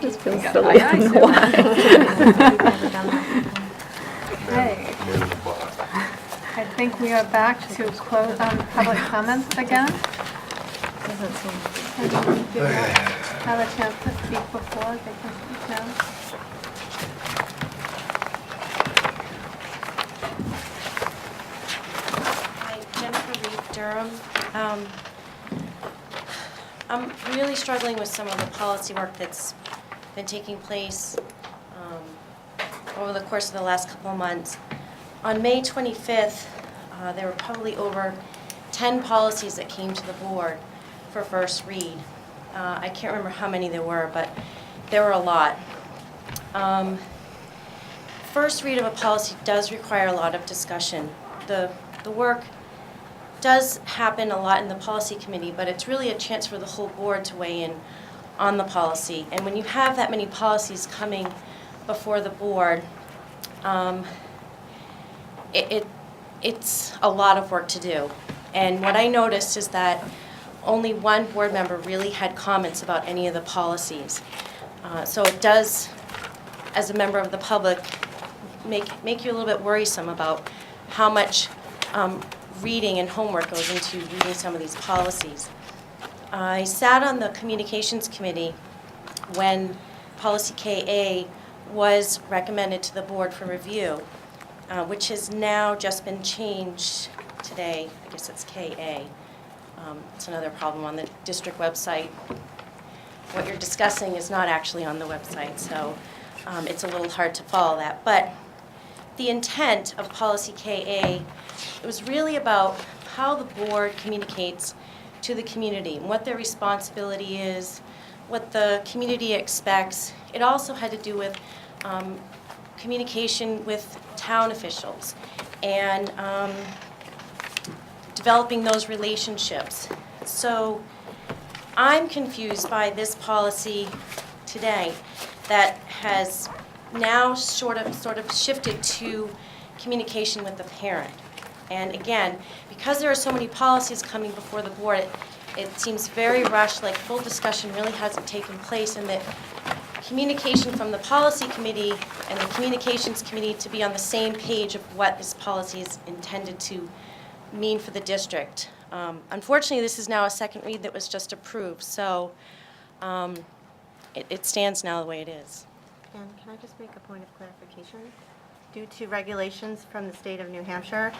This feels silly. I don't know why. Okay. I think we are back to close public comments again. Anyone did not have a chance to speak before, they can speak now. Hi, Jennifer Reeve, Durham. I'm really struggling with some of the policy work that's been taking place over the course of the last couple of months. On May 25th, there were probably over 10 policies that came to the board for first read. I can't remember how many there were, but there were a lot. First read of a policy does require a lot of discussion. The work does happen a lot in the policy committee, but it's really a chance for the whole board to weigh in on the policy. And when you have that many policies coming before the board, it's a lot of work to do. And what I noticed is that only one board member really had comments about any of the policies. So it does, as a member of the public, make you a little bit worrisome about how much reading and homework goes into reading some of these policies. I sat on the communications committee when policy KA was recommended to the board for review, which has now just been changed today. I guess it's KA. It's another problem on the district website. What you're discussing is not actually on the website, so it's a little hard to follow that. But the intent of policy KA, it was really about how the board communicates to the community and what their responsibility is, what the community expects. It also had to do with communication with town officials and developing those relationships. So I'm confused by this policy today that has now sort of shifted to communication with the parent. And again, because there are so many policies coming before the board, it seems very rushed, like full discussion really hasn't taken place, and that communication from the policy committee and the communications committee to be on the same page of what this policy is intended to mean for the district. Unfortunately, this is now a second read that was just approved, so it stands now the way it is. And can I just make a point of clarification? Due to regulations from the state of New Hampshire,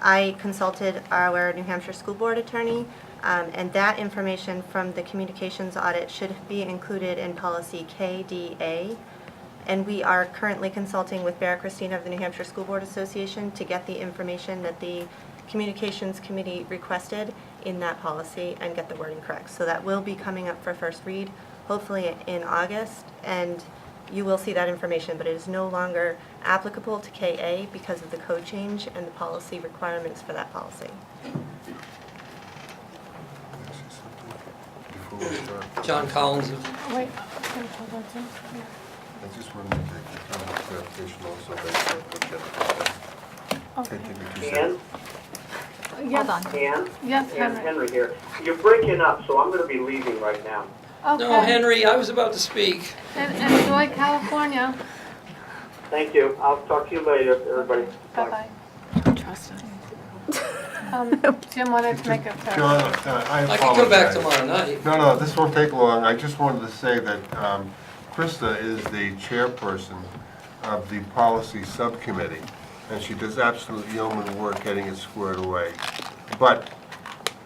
I consulted our New Hampshire school board attorney, and that information from the communications audit should be included in policy KDA. And we are currently consulting with Barrett Christina of the New Hampshire School Board Association to get the information that the communications committee requested in that policy and get the wording correct. So that will be coming up for first read, hopefully in August, and you will see that information, but it is no longer applicable to KA because of the code change and the policy requirements for that policy. John Collins. Wait. I just wanted to make a clarification also that Okay. take 2 Ann? seconds. Yes. Hold on. Ann? Yes, Ann Henry. Henry here. You're breaking up, so I'm going to be leaving right now. Okay. No, Henry, I was about to speak. And enjoy California. Thank you. I'll talk to you later, everybody. Bye-bye. Trust us. Jim wanted to make a John, clarification. I apologize. I can come back tomorrow night. No, this won't take long. I just wanted to say that Krista is the chairperson of the policy subcommittee, and she does absolute yeoman work getting it squared away. But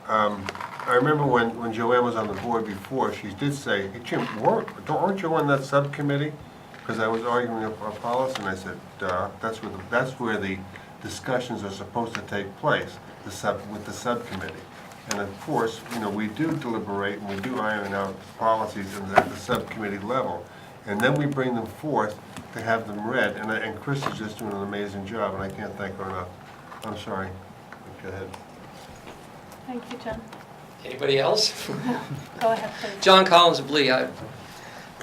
I remember when Joanne was on the board before, she did say, "Hey, Jim, aren't you on that subcommittee?" Because I was arguing a policy, and I said, that's where the discussions are supposed to take place, with the subcommittee. And of course, we do deliberate and we do iron out policies at the subcommittee level, and then we bring them forth to have them read. And Chris is just doing an amazing job, and I can't thank her enough. I'm sorry. Go ahead. Thank you, Jim. Anybody else? Go ahead, please. John Collins of Lee.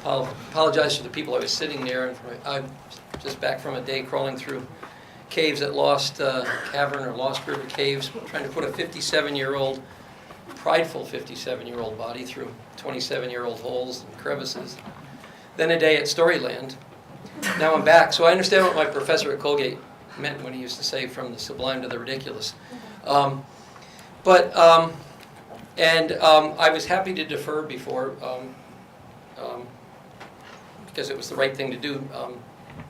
I'll apologize for the people I was sitting near. I'm just back from a day crawling through caves at Lost Cavern or Lost River Caves, trying to put a 57-year-old, prideful 57-year-old body through 27-year-old holes and crevices. then a day at Storyland. Now I'm back. So I understand what my professor at Colgate meant when he used to say from the sublime to the ridiculous. I was happy to defer before because it was the right thing to do.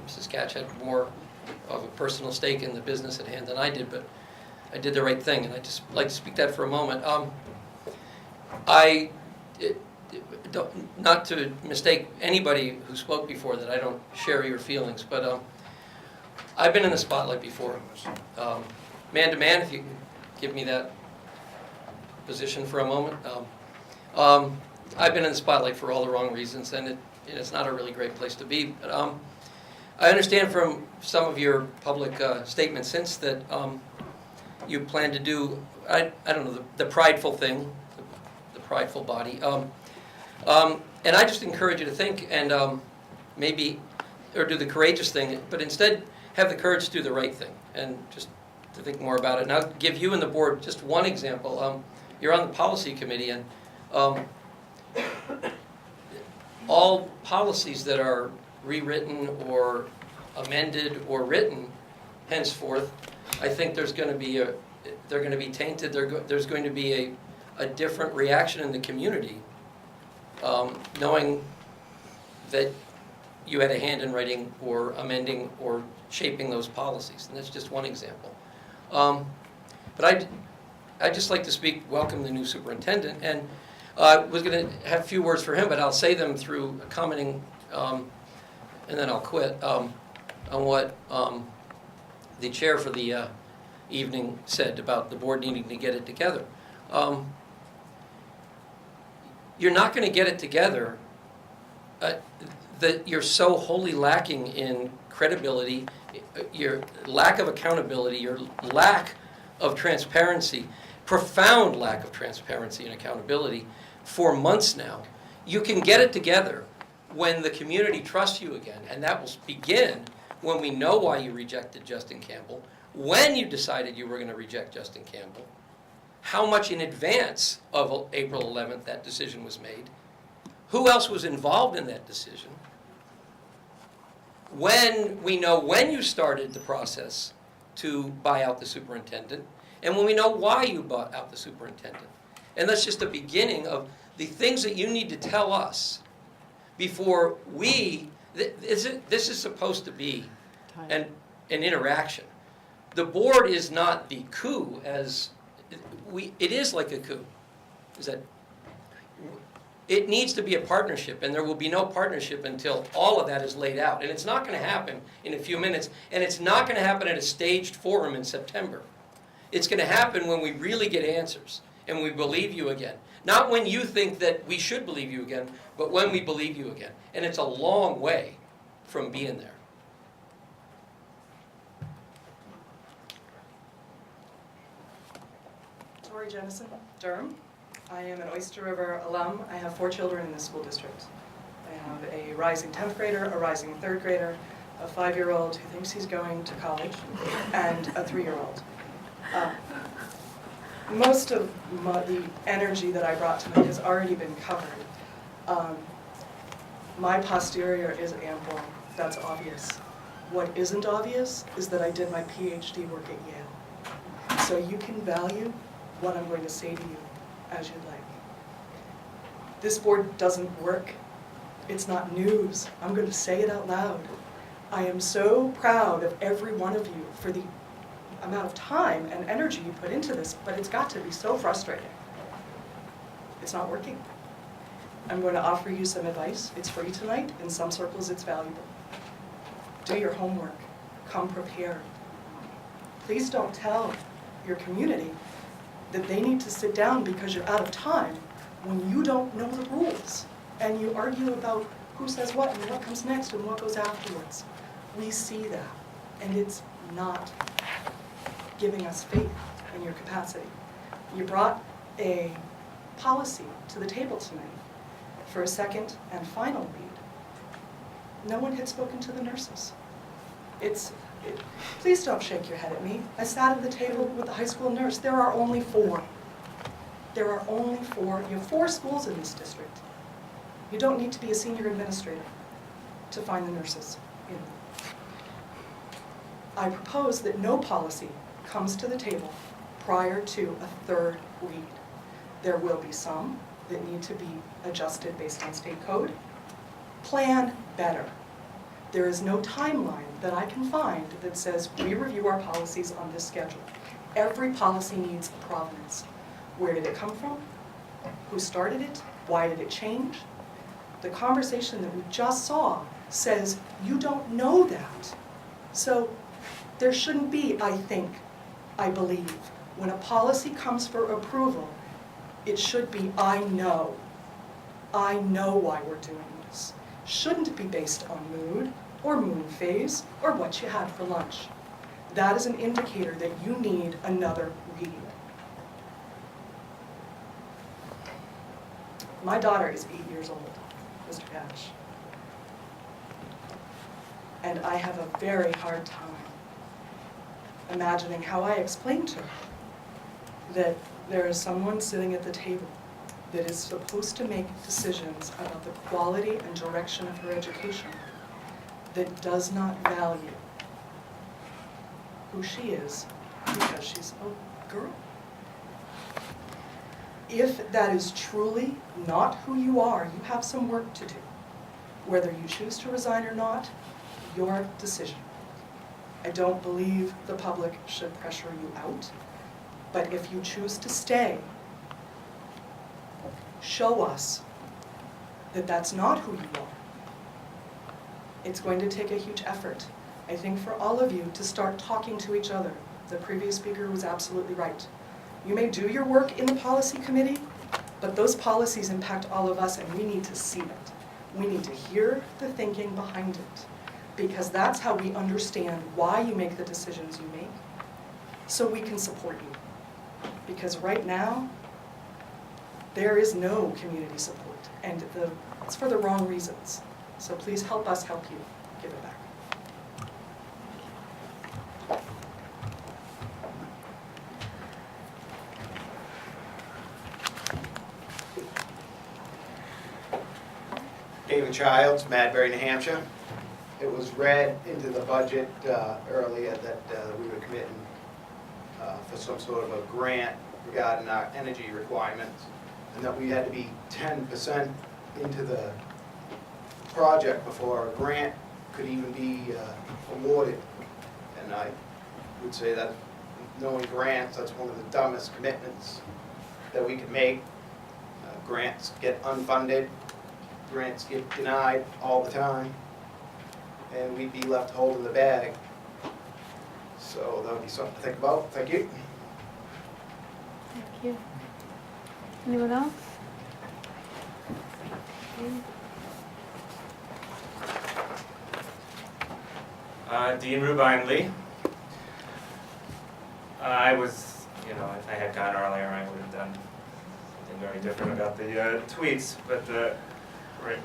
Mrs. Catch had more of a personal stake in the business at hand than I did, but I did the right thing, and I'd just like to speak that for a moment. Not to mistake anybody who spoke before that I don't share your feelings, but I've been in the spotlight before. Man to man, if you can give me that position for a moment. I've been in the spotlight for all the wrong reasons, and it's not a really great place to be. But I understand from some of your public statements since that you plan to do, I don't know, the prideful thing, the prideful body. And I just encourage you to think and maybe, or do the courageous thing, but instead have the courage to do the right thing and just to think more about it. And I'll give you and the board just one example. You're on the policy committee, and all policies that are rewritten or amended or written henceforth, I think they're going to be tainted. There's going to be a different reaction in the community, knowing that you had a hand in writing or amending or shaping those policies. And that's just one example. But I'd just like to welcome the new superintendent, and was going to have a few words for him, but I'll say them through commenting, and then I'll quit, on what the chair for the evening said about the board needing to get it together. You're not going to get it together. That you're so wholly lacking in credibility, your lack of accountability, your lack of transparency, profound lack of transparency and accountability for months now. You can get it together when the community trusts you again, and that will begin when we know why you rejected Justin Campbell, when you decided you were going to reject Justin Campbell, how much in advance of April 11th that decision was made, who else was involved in that decision, when we know when you started the process to buy out the superintendent, and when we know why you bought out the superintendent. And that's just the beginning of the things that you need to tell us before this is supposed to be an interaction. The board is not the coup it is like a coup. Is that it needs to be a partnership, and there will be no partnership until all of that is laid out. And it's not going to happen in a few minutes, and it's not going to happen at a staged forum in September. It's going to happen when we really get answers, and we believe you again. Not when you think that we should believe you again, but when we believe you again. And it's a long way from being there. Tory, Jennison, Durham. I am an Oyster River alum. I have 4 children in this school district. I have a rising 10th grader, a rising 3rd grader, a 5-year-old who thinks he's going to college, and a 3-year-old. Most of the energy that I brought tonight has already been covered. My posterior is ample. That's obvious. What isn't obvious is that I did my PhD work at Yale. So you can value what I'm going to say to you as you'd like. This board doesn't work. It's not news. I'm going to say it out loud. I am so proud of every one of you for the amount of time and energy you put into this, but it's got to be so frustrating. It's not working. I'm going to offer you some advice. It's free tonight. In some circles, it's valuable. Do your homework. Come prepared. Please don't tell your community that they need to sit down because you're out of time when you don't know the rules and you argue about who says what and what comes next and what goes afterwards. We see that, and it's not giving us faith in your capacity. You brought a policy to the table tonight for a second and final read. No one had spoken to the nurses. Please don't shake your head at me. I sat at the table with the high school nurse. There are only 4. There are only 4. You have 4 schools in this district. You don't need to be a senior administrator. to find the nurses in. I propose that no policy comes to the table prior to a third read. There will be some that need to be adjusted based on state code. Plan better. There is no timeline that I can find that says we review our policies on this schedule. Every policy needs a provenance. Where did it come from? Who started it? Why did it change? The conversation that we just saw says you don't know that. So there shouldn't be, I think, I believe, when a policy comes for approval, it should be, I know why we're doing this. Shouldn't be based on mood or moon phase or what you had for lunch. That is an indicator that you need another read. My daughter is 8 years old, Mr. Cash. And I have a very hard time imagining how I explain to her that there is someone sitting at the table that is supposed to make decisions about the quality and direction of her education that does not value who she is because she's a girl. If that is truly not who you are, you have some work to do. Whether you choose to resign or not, your decision. I don't believe the public should pressure you out, but if you choose to stay, show us that that's not who you are. It's going to take a huge effort, I think, for all of you to start talking to each other. The previous speaker was absolutely right. You may do your work in the policy committee, but those policies impact all of us and we need to see it. We need to hear the thinking behind it, because that's how we understand why you make the decisions you make, so we can support you. Because right now, there is no community support, and it's for the wrong reasons. So please help us help you give it back. David Chiles, Madbury, New Hampshire. It was read into the budget earlier that we were committing for some sort of a grant regarding our energy requirements, and that we had to be 10% into the project before a grant could even be awarded. And I would say that knowing grants, that's one of the dumbest commitments that we could make. Grants get unfunded. Grants get denied all the time, and we'd be left holding the bag. So that would be something to think about. Thank you. Thank you. Anyone else? Dean Rubine Lee. I was, if I had gone earlier, I would have done something very different about the tweets, but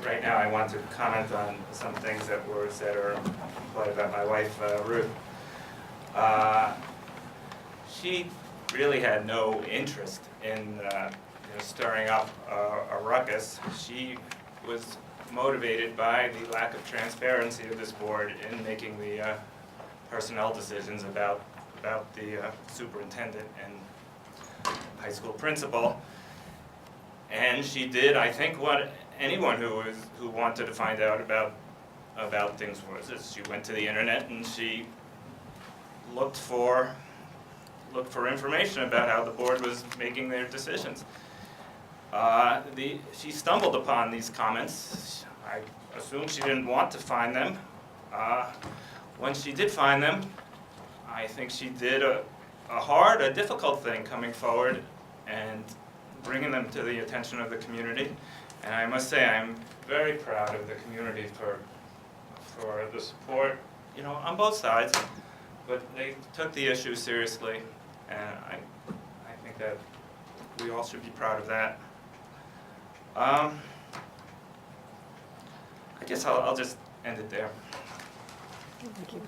right now I want to comment on some things that were said or implied about my wife, Ruth. She really had no interest in stirring up a ruckus. She was motivated by the lack of transparency of this board in making the personnel decisions about the superintendent and high school principal. And she did, I think, what anyone who wanted to find out about things was. Is she went to the internet and she looked for information about how the board was making their decisions. She stumbled upon these comments. I assume she didn't want to find them. When she did find them, I think she did a difficult thing, coming forward and bringing them to the attention of the community. And I must say, I'm very proud of the community for the support, on both sides. But they took the issue seriously, and I think that we all should be proud of that. I guess I'll just end it there. Thank you.